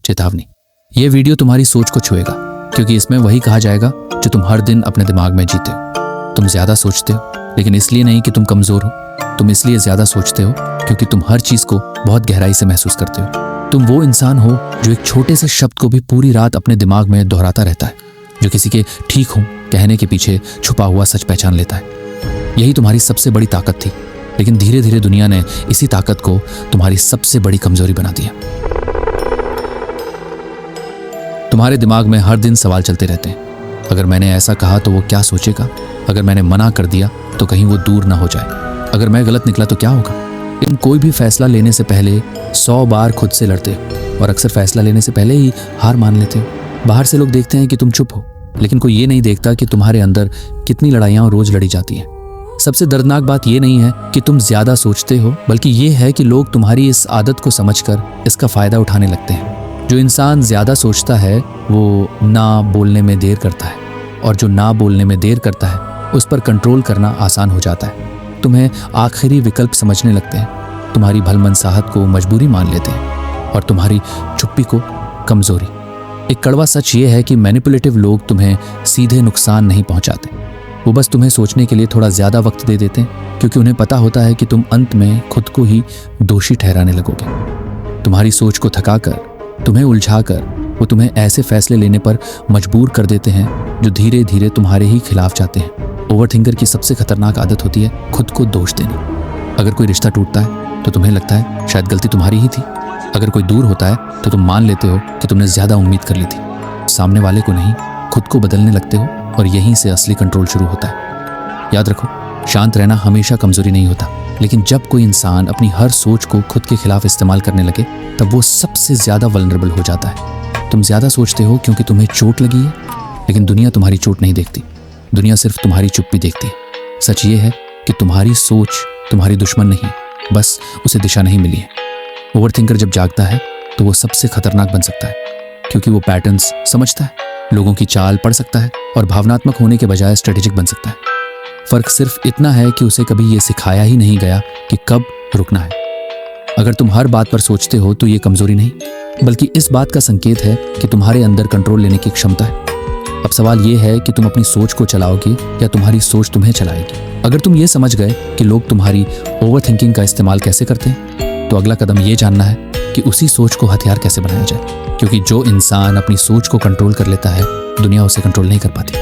चेतावनी, ये वीडियो तुम्हारी सोच को छुएगा, क्योंकि इसमें वही कहा जाएगा जो तुम हर दिन अपने दिमाग में जीते हो। तुम ज्यादा सोचते हो, लेकिन इसलिए नहीं कि तुम कमजोर हो, तुम इसलिए ज्यादा सोचते हो क्योंकि तुम हर चीज को बहुत गहराई से महसूस करते हो। तुम वो इंसान हो जो एक छोटे से शब्द को भी पूरी रात अपने दिमाग में दोहराता रहता है, जो किसी के ठीक हूं कहने के पीछे छुपा हुआ सच पहचान लेता है। यही तुम्हारी सबसे बड़ी ताकत थी, लेकिन धीरे धीरे दुनिया ने इसी ताकत को तुम्हारी सबसे बड़ी कमजोरी बना दिया। तुम्हारे दिमाग में हर दिन सवाल चलते रहते हैं। अगर मैंने ऐसा कहा तो वो क्या सोचेगा? अगर मैंने मना कर दिया तो कहीं वो दूर ना हो जाए? अगर मैं गलत निकला तो क्या होगा? तुम कोई भी फैसला लेने से पहले 100 बार खुद से लड़ते हो और अक्सर फैसला लेने से पहले ही हार मान लेते हो। बाहर से लोग देखते हैं कि तुम चुप हो, लेकिन कोई ये नहीं देखता कि तुम्हारे अंदर कितनी लड़ाइयाँ रोज लड़ी जाती हैं। सबसे दर्दनाक बात ये नहीं है कि तुम ज्यादा सोचते हो, बल्कि ये है कि लोग तुम्हारी इस आदत को समझकर इसका फायदा उठाने लगते हैं। जो इंसान ज्यादा सोचता है वो ना बोलने में देर करता है, और जो ना बोलने में देर करता है उस पर कंट्रोल करना आसान हो जाता है। तुम्हें आखिरी विकल्प समझने लगते हैं, तुम्हारी भलमनसाहत को मजबूरी मान लेते हैं और तुम्हारी चुप्पी को कमजोरी। एक कड़वा सच ये है कि मैनिपुलेटिव लोग तुम्हें सीधे नुकसान नहीं पहुंचाते, वो बस तुम्हें सोचने के लिए थोड़ा ज्यादा वक्त दे देते हैं, क्योंकि उन्हें पता होता है कि तुम अंत में खुद को ही दोषी ठहराने लगोगे। तुम्हारी सोच को थकाकर, तुम्हें उलझाकर वो तुम्हें ऐसे फैसले लेने पर मजबूर कर देते हैं जो धीरे धीरे तुम्हारे ही खिलाफ जाते हैं। ओवरथिंकर की सबसे खतरनाक आदत होती है खुद को दोष देना। अगर कोई रिश्ता टूटता है तो तुम्हें लगता है शायद गलती तुम्हारी ही थी। अगर कोई दूर होता है तो तुम मान लेते हो कि तुमने ज्यादा उम्मीद कर ली थी। सामने वाले को नहीं, खुद को बदलने लगते हो, और यहीं से असली कंट्रोल शुरू होता है। याद रखो, शांत रहना हमेशा कमजोरी नहीं होता, लेकिन जब कोई इंसान अपनी हर सोच को खुद के खिलाफ इस्तेमाल करने लगे तब वो सबसे ज्यादा वल्नरेबल हो जाता है। तुम ज्यादा सोचते हो क्योंकि तुम्हें चोट लगी है, लेकिन दुनिया तुम्हारी चोट नहीं देखती, दुनिया सिर्फ तुम्हारी चुप्पी देखती है। सच ये है कि तुम्हारी सोच तुम्हारी दुश्मन नहीं, बस उसे दिशा नहीं मिली है। ओवरथिंकर जब जागता है तो वो सबसे खतरनाक बन सकता है, क्योंकि वो पैटर्न्स समझता है, लोगों की चाल पढ़ सकता है और भावनात्मक होने के बजाय स्ट्रेटेजिक बन सकता है। फर्क सिर्फ इतना है कि उसे कभी ये सिखाया ही नहीं गया कि कब रुकना है। अगर तुम हर बात पर सोचते हो तो ये कमजोरी नहीं, बल्कि इस बात का संकेत है कि तुम्हारे अंदर कंट्रोल लेने की क्षमता है। अब सवाल ये है कि तुम अपनी सोच को चलाओगे या तुम्हारी सोच तुम्हें चलाएगी। अगर तुम ये समझ गए कि लोग तुम्हारी ओवरथिंकिंग का इस्तेमाल कैसे करते हैं, तो अगला कदम ये जानना है कि उसी सोच को हथियार कैसे बनाया जाए, क्योंकि जो इंसान अपनी सोच को कंट्रोल कर लेता है, दुनिया उसे कंट्रोल नहीं कर पाती।